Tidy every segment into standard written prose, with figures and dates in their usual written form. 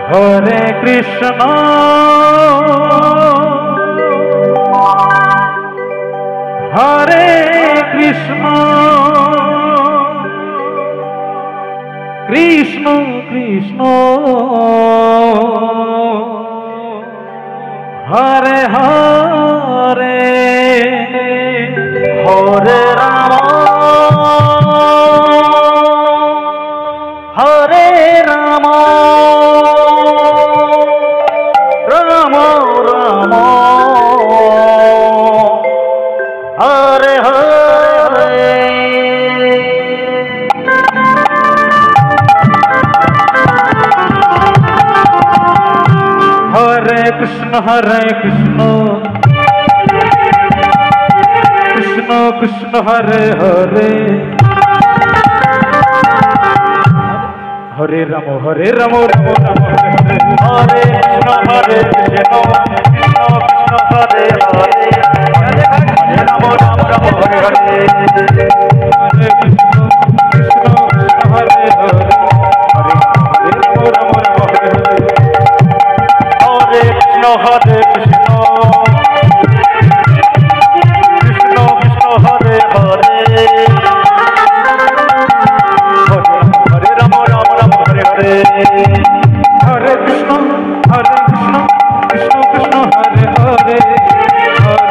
Hare Krishna Hare Krishna Krishna Krishna Hare Hare Hare Ram Hare Ram Ram Ram Hare Hare Hare Krishna Krishna Krishna Hare Hare Hare Ram Ram Ram Hare Hare Hare Krishna Krishna Krishna Hare Hare Hare Ram Ram Hare Hare Hare Krishna Krishna Krishna Hare Hare Hare Ram Ram Hare Hare Hare Krishna Krishna Krishna Krishna Hare Hare Hare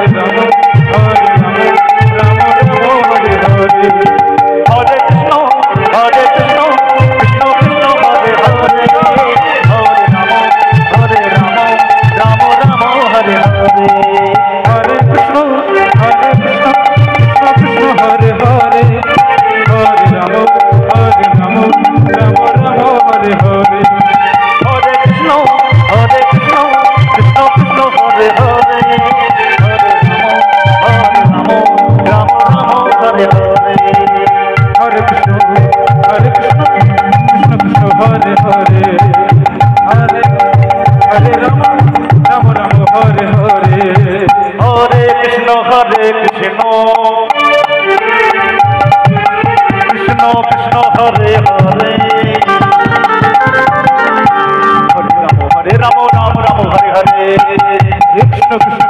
Ram Ram Hare Hare Hare Krishna Krishna Krishna Hare Hare Hare Ram Ram Hare Hare Hare Krishna Krishna Krishna Hare Hare Hare Ram Ram Hare Hare Hare Krishna Krishna Krishna Hare Hare Hare Ram Ram Hare Hare Hare Krishna Krishna Krishna Hare Hare Hare Ram Ram Hare Hare Hare Krishna Krishna Krishna Hare Hare Hare Hare Ram Ram Hare Hare Hare Krishna Krishna Krishna Hare Hare Hare Ram Ram Hare Hare Krishna Krishna